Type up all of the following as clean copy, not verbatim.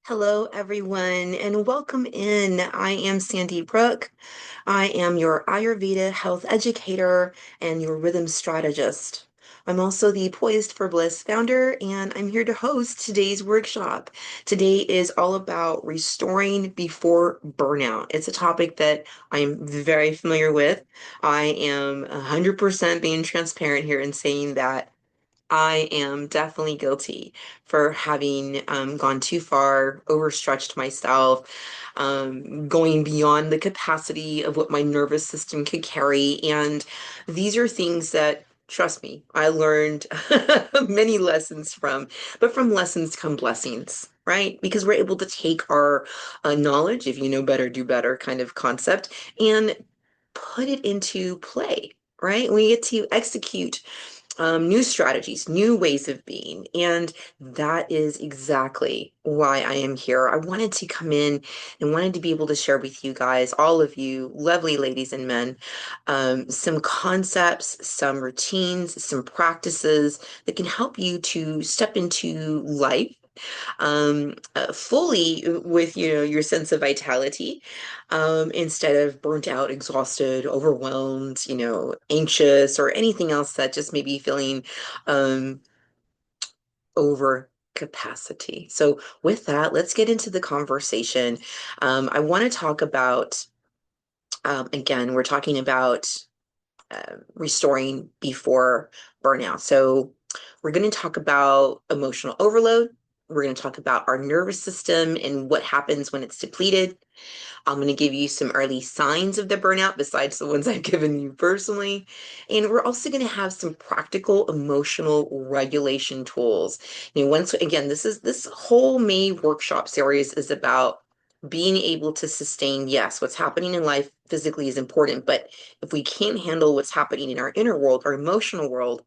Hello, everyone, and welcome in. I am Sandy Brooke. I am your Ayurveda health educator and your rhythm strategist. I'm also the Poised for Bliss founder, and I'm here to host today's workshop. Today is all about restoring before burnout. It's a topic that I'm very familiar with. I am 100% being transparent here and saying that I am definitely guilty for having gone too far, overstretched myself, going beyond the capacity of what my nervous system could carry. And these are things that, trust me, I learned many lessons from, but from lessons come blessings. Right? Because we're able to take our knowledge, if you know better, do better kind of concept, and put it into play, right? We get to execute new strategies, new ways of being. And that is exactly why I am here. I wanted to come in and wanted to be able to share with you guys, all of you lovely ladies and men, some concepts, some routines, some practices that can help you to step into life fully with your sense of vitality instead of burnt out, exhausted, overwhelmed, anxious, or anything else that just may be feeling um, over capacity. So with that, let's get into the conversation. I want to talk about again, we're talking about restoring before burnout. So we're going to talk about emotional overload. We're going to talk about our nervous system and what happens when it's depleted. I'm going to give you some early signs of the burnout besides the ones I've given you personally. And we're also going to have some practical emotional regulation tools. Once again, this whole May workshop series is about being able to sustain, yes, what's happening in life physically is important, but if we can't handle what's happening in our inner world, our emotional world,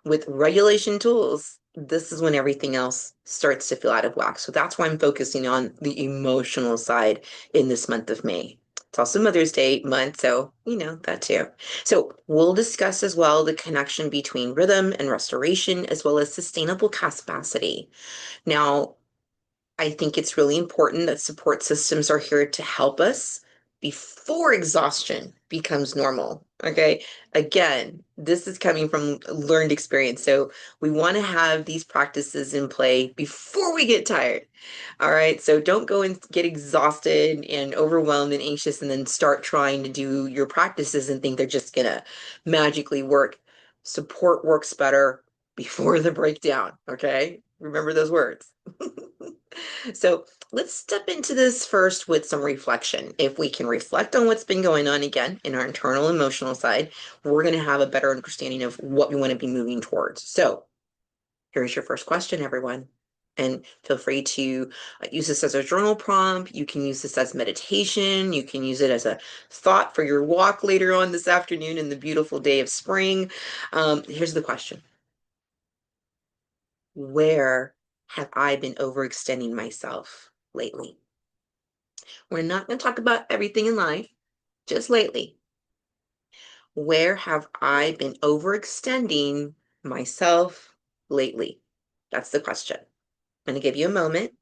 with regulation tools, this is when everything else starts to feel out of whack. So that's why I'm focusing on the emotional side in this month of May. It's also Mother's Day month, so that too. So we'll discuss as well the connection between rhythm and restoration, as well as sustainable capacity. Now, I think it's really important that support systems are here to help us before exhaustion becomes normal. Okay. Again, this is coming from learned experience. So we want to have these practices in play before we get tired. All right. So don't go and get exhausted and overwhelmed and anxious and then start trying to do your practices and think they're just going to magically work. Support works better before the breakdown. Okay. Remember those words. So let's step into this first with some reflection. If we can reflect on what's been going on again in our internal emotional side, we're going to have a better understanding of what we want to be moving towards. So here's your first question, everyone. And feel free to use this as a journal prompt. You can use this as meditation. You can use it as a thought for your walk later on this afternoon in the beautiful day of spring. Here's the question. Where have I been overextending myself lately? We're not going to talk about everything in life, just lately. Where have I been overextending myself lately? That's the question. I'm going to give you a moment.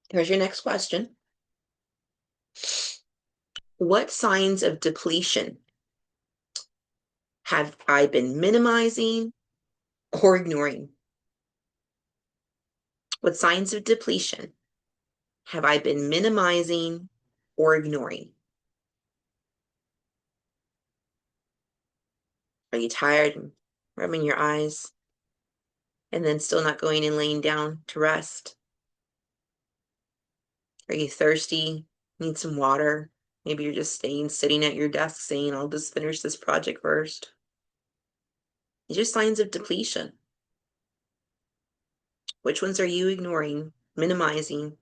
Here's your next question. What signs of depletion have I been minimizing or ignoring? What signs of depletion have I been minimizing or ignoring? Are you tired and rubbing your eyes and then still not going and laying down to rest? Are you thirsty? Need some water? Maybe you're just staying sitting at your desk saying, I'll just finish this project first. These are signs of depletion. Which ones are you ignoring, minimizing?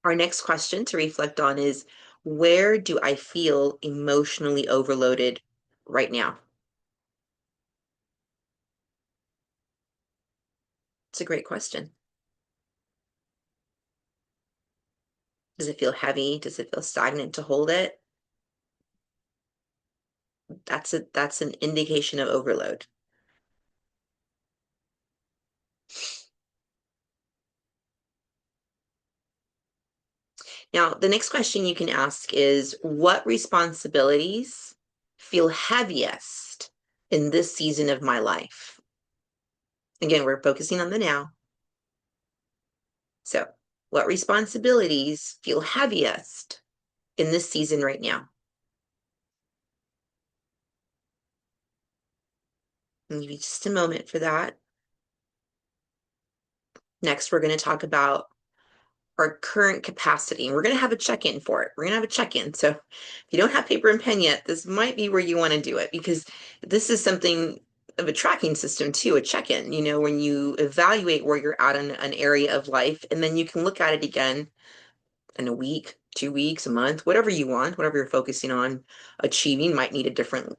Our next question to reflect on is, where do I feel emotionally overloaded right now? It's a great question. Does it feel heavy? Does it feel stagnant to hold it? That's an indication of overload. Now, the next question you can ask is, what responsibilities feel heaviest in this season of my life? Again, we're focusing on the now. So, what responsibilities feel heaviest in this season right now? Maybe just a moment for that. Next, we're going to talk about our current capacity, and we're going to have a check-in for it. We're going to have a check-in. So if you don't have paper and pen yet, this might be where you want to do it, because this is something of a tracking system too, a check-in, when you evaluate where you're at in an area of life, and then you can look at it again in a week, 2 weeks, a month, whatever you want, whatever you're focusing on achieving might need a different,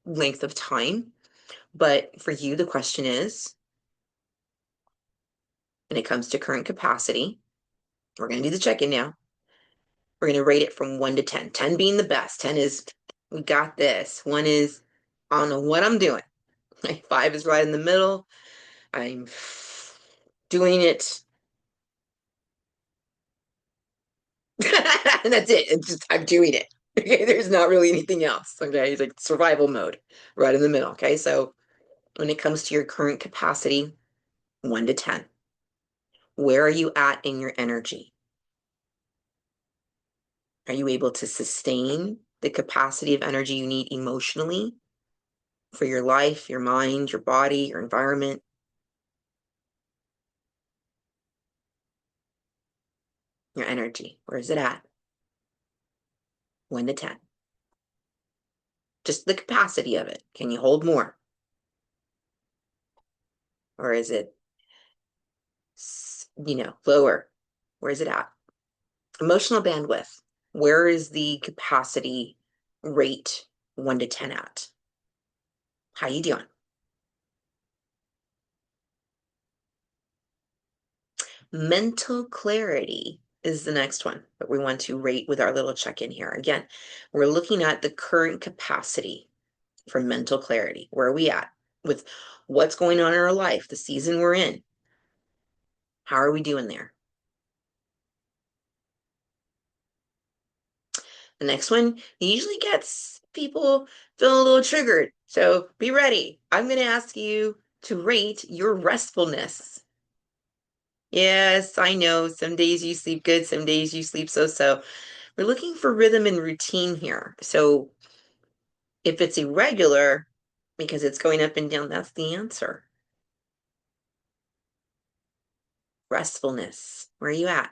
length of time. But for you, the question is, when it comes to current capacity, we're going to do the check-in now. We're going to rate it from 1 to 10. 10 being the best. 10 is, we got this. 1 is, I don't know what I'm doing. 5 is right in the middle. I'm doing it. And that's it. It's just, I'm doing it. Okay, there's not really anything else. Okay, it's like survival mode right in the middle. Okay, so when it comes to your current capacity, 1 to 10, where are you at in your energy? Are you able to sustain the capacity of energy you need emotionally for your life, your mind, your body, your environment? Your energy, where is it at? 1 to 10. Just the capacity of it. Can you hold more? Or is it, lower? Where is it at? Emotional bandwidth. Where is the capacity rate 1 to 10 at? How you doing? Mental clarity is the next one that we want to rate with our little check-in here. Again, we're looking at the current capacity for mental clarity. Where are we at with what's going on in our life, the season we're in? How are we doing there? The next one usually gets people feeling a little triggered. So be ready. I'm going to ask you to rate your restfulness. Yes, I know. Some days you sleep good, some days you sleep so. We're looking for rhythm and routine here. So if it's irregular because it's going up and down, that's the answer. Restfulness. Where are you at?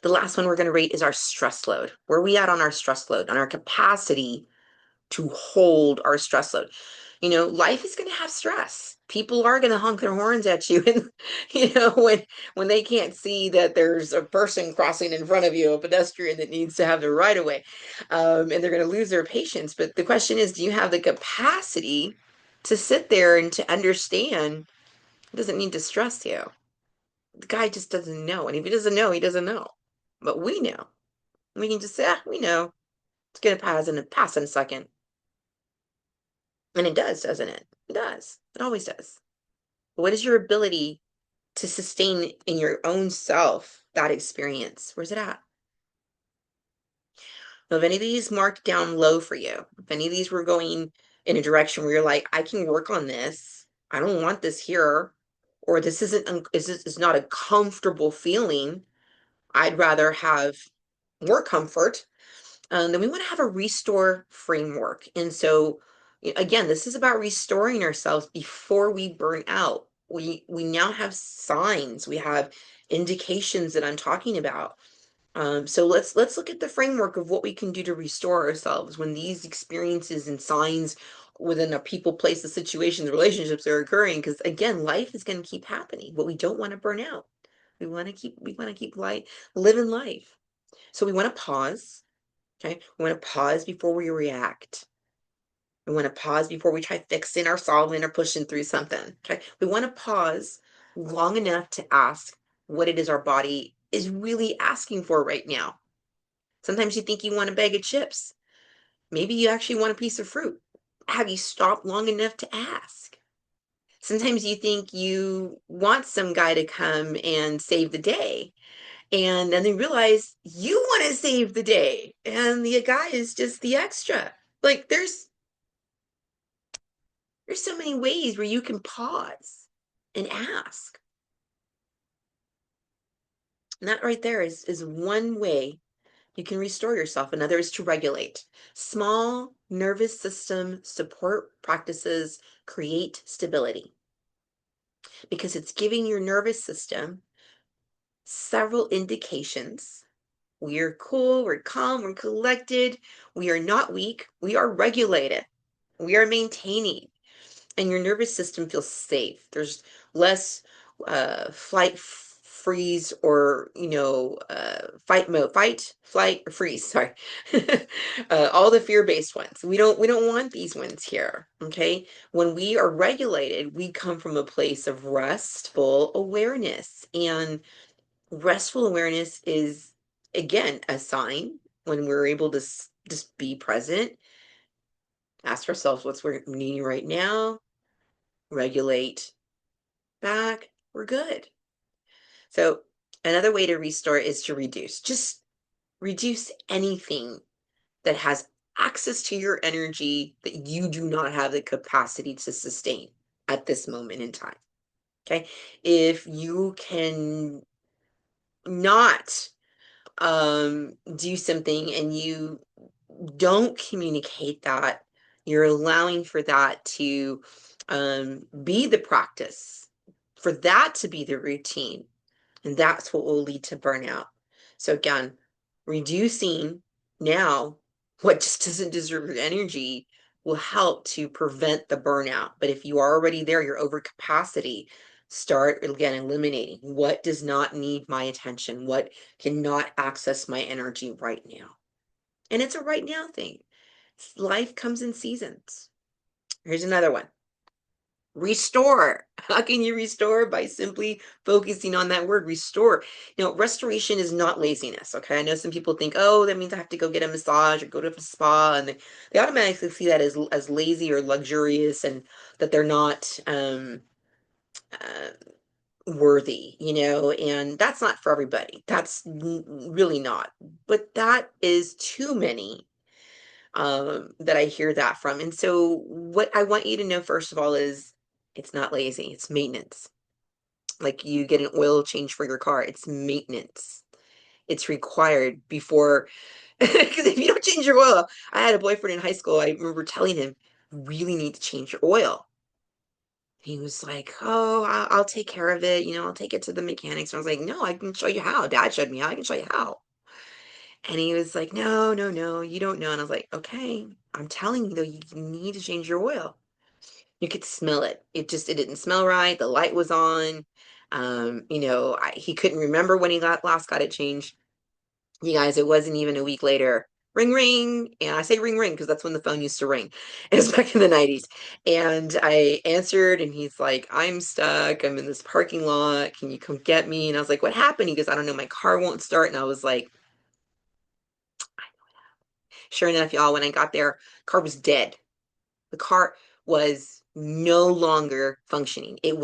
The last one we're going to rate is our stress load. Where are we at on our stress load, on our capacity to hold our stress load? Life is going to have stress. People are going to honk their horns at you, and when they can't see that there's a person crossing in front of you, a pedestrian that needs to have the right of way, and they're going to lose their patience. But the question is, do you have the capacity to sit there and to understand it doesn't need to stress you? The guy just doesn't know, and if he doesn't know, he doesn't know. But we know. We can just say, we know. It's gonna pass in a second. And it does, doesn't it? It does. It always does. What is your ability to sustain in your own self that experience? Where's it at? Now, if any of these marked down low for you, if any of these were going in a direction where you're like, I can work on this, I don't want this here, or this is not a comfortable feeling, I'd rather have more comfort. Then we want to have a restore framework. And so, again, this is about restoring ourselves before we burn out. We now have signs, we have indications that I'm talking about. So let's look at the framework of what we can do to restore ourselves when these experiences and signs within a people, places, situations, relationships are occurring. Because again, life is going to keep happening, but we don't want to burn out. We want to keep living life. So we want to pause. Okay, we want to pause before we react. We want to pause before we try fixing or solving or pushing through something. Okay. We want to pause long enough to ask what it is our body is really asking for right now. Sometimes you think you want a bag of chips. Maybe you actually want a piece of fruit. Have you stopped long enough to ask? Sometimes you think you want some guy to come and save the day. And then they realize you want to save the day. And the guy is just the extra. Like there's so many ways where you can pause and ask. And that right there is one way you can restore yourself. Another is to regulate. Small nervous system support practices create stability because it's giving your nervous system several indications. We are cool, we're calm, we're collected, we are not weak, we are regulated, we are maintaining, and your nervous system feels safe. There's less flight, freeze, or fight mode, fight, flight, or freeze. Sorry, all the fear-based ones. We don't want these ones here. Okay, when we are regulated, we come from a place of restful awareness, and restful awareness is again a sign when we're able to just be present, ask ourselves what's we're needing right now, regulate back, we're good. So another way to restore is to reduce. Just reduce anything that has access to your energy that you do not have the capacity to sustain at this moment in time. Okay. If you can not do something and you don't communicate that, you're allowing for that to be the practice, for that to be the routine. And that's what will lead to burnout. So again, reducing now what just doesn't deserve your energy will help to prevent the burnout. But if you are already there, you're over capacity, start again eliminating what does not need my attention, what cannot access my energy right now. And it's a right now thing. Life comes in seasons. Here's another one. Restore. How can you restore? By simply focusing on that word, restore. Restoration is not laziness. Okay. I know some people think, oh, that means I have to go get a massage or go to a spa. And they automatically see that as lazy or luxurious, and that they're not uh, worthy, and that's not for everybody. That's really not. But that is too many that I hear that from. And so what I want you to know, first of all, is it's not lazy, it's maintenance. Like you get an oil change for your car, it's maintenance. It's required before, because if you don't change your oil, I had a boyfriend in high school. I remember telling him, you really need to change your oil. He was like, oh, I'll take care of it. I'll take it to the mechanics. And I was like, no, I can show you how. Dad showed me how. I can show you how. And he was like, no, no, no, you don't know. And I was like, okay, I'm telling you though, you need to change your oil. You could smell it. It didn't smell right. The light was on. He couldn't remember when he last got it changed. You guys, it wasn't even a week later. Ring, ring. And I say ring, ring because that's when the phone used to ring. It was back in the 90s. And I answered, and he's like, I'm stuck. I'm in this parking lot. Can you come get me? And I was like, what happened? He goes, I don't know. My car won't start. And I was like, sure enough, y'all, when I got there, car was dead. The car was no longer functioning. It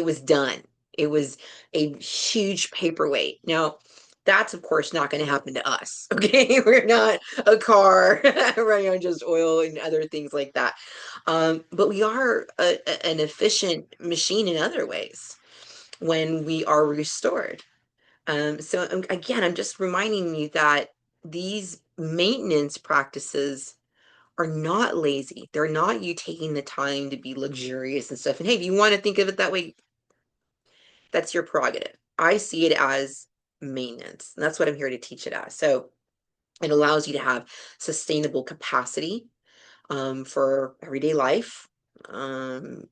was done. It was a huge paperweight. Now, that's of course not going to happen to us. Okay. We're not a car running on just oil and other things like that. But we are an efficient machine in other ways when we are restored. So again, I'm just reminding you that these maintenance practices are not lazy. They're not you taking the time to be luxurious and stuff. And hey, if you want to think of it that way, that's your prerogative. I see it as maintenance. And that's what I'm here to teach it as. So it allows you to have sustainable capacity for everyday life. Um,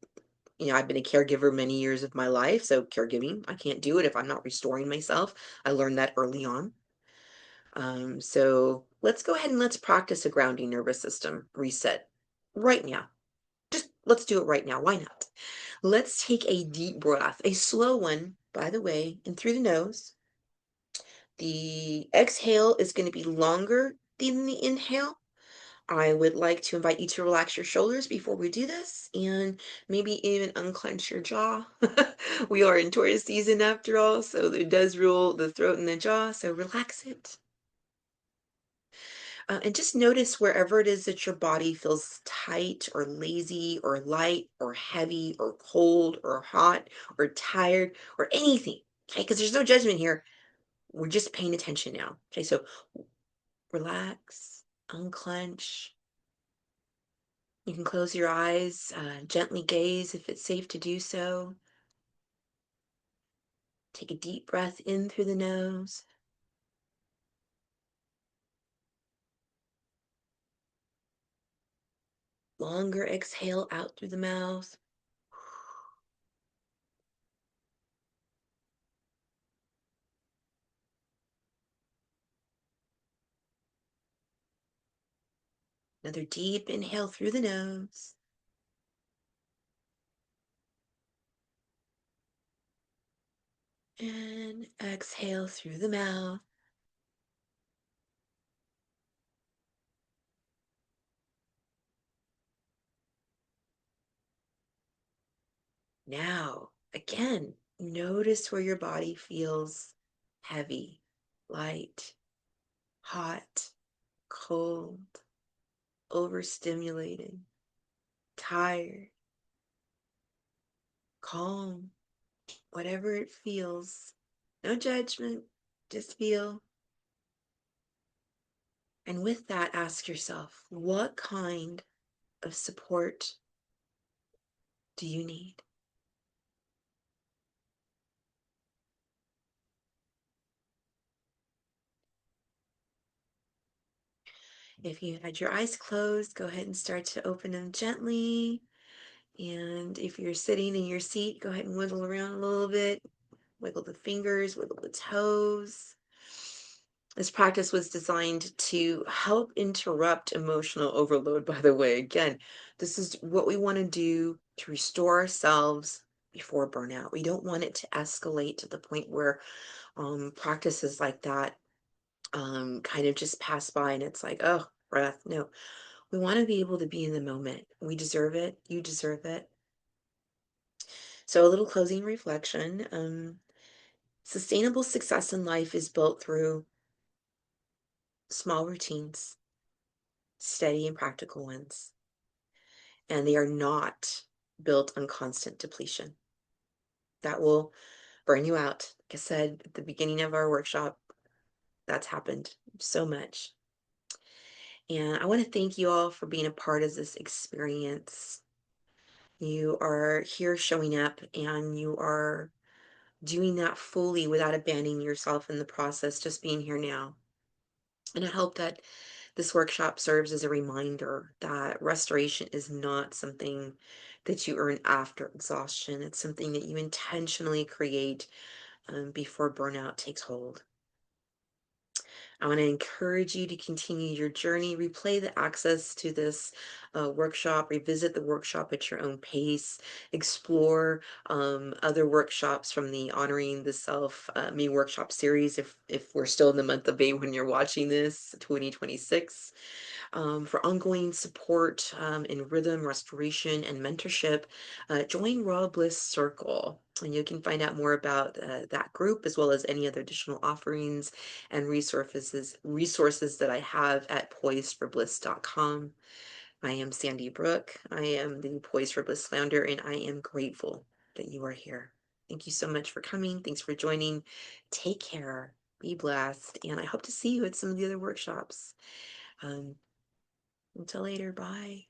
I've been a caregiver many years of my life. So caregiving, I can't do it if I'm not restoring myself. I learned that early on. So let's go ahead and let's practice a grounding nervous system reset. right now. Just let's do it right now. Why not? Let's take a deep breath, a slow one, by the way, in through the nose. The exhale is going to be longer than the inhale. I would like to invite you to relax your shoulders before we do this and maybe even unclench your jaw. We are in Taurus season after all, so it does rule the throat and the jaw, so relax it. And just notice wherever it is that your body feels tight or lazy or light or heavy or cold or hot or tired or anything. Okay, because there's no judgment here. We're just paying attention now. Okay, so relax, unclench. You can close your eyes, gently gaze if it's safe to do so. Take a deep breath in through the nose. Longer exhale out through the mouth. Another deep inhale through the nose. And exhale through the mouth. Now, again, notice where your body feels heavy, light, hot, cold, overstimulated, tired, calm, whatever it feels. No judgment, just feel. And with that, ask yourself, what kind of support do you need? If you had your eyes closed, go ahead and start to open them gently. And if you're sitting in your seat, go ahead and wiggle around a little bit. Wiggle the fingers, wiggle the toes. This practice was designed to help interrupt emotional overload, by the way. Again, this is what we want to do to restore ourselves before burnout. We don't want it to escalate to the point where practices like that kind of just pass by and it's like, oh, breath. No, we want to be able to be in the moment. We deserve it. You deserve it. So, a little closing reflection. Sustainable success in life is built through small routines, steady and practical ones, and they are not built on constant depletion. That will burn you out. Like I said at the beginning of our workshop, that's happened so much. And I want to thank you all for being a part of this experience. You are here showing up and you are doing that fully without abandoning yourself in the process, just being here now. And I hope that this workshop serves as a reminder that restoration is not something that you earn after exhaustion. It's something that you intentionally create before burnout takes hold. I want to encourage you to continue your journey, replay the access to this workshop, revisit the workshop at your own pace, explore other workshops from the Honoring the Self Me workshop series if we're still in the month of May when you're watching this, 2026. For ongoing support in rhythm, restoration, and mentorship, join Raw Bliss Circle. And you can find out more about that group as well as any other additional offerings and resources that I have at poisedforbliss.com. I am Sandy Brooke. I am the Poised for Bliss founder, and I am grateful that you are here. Thank you so much for coming. Thanks for joining. Take care. Be blessed. And I hope to see you at some of the other workshops. Um, until later. Bye.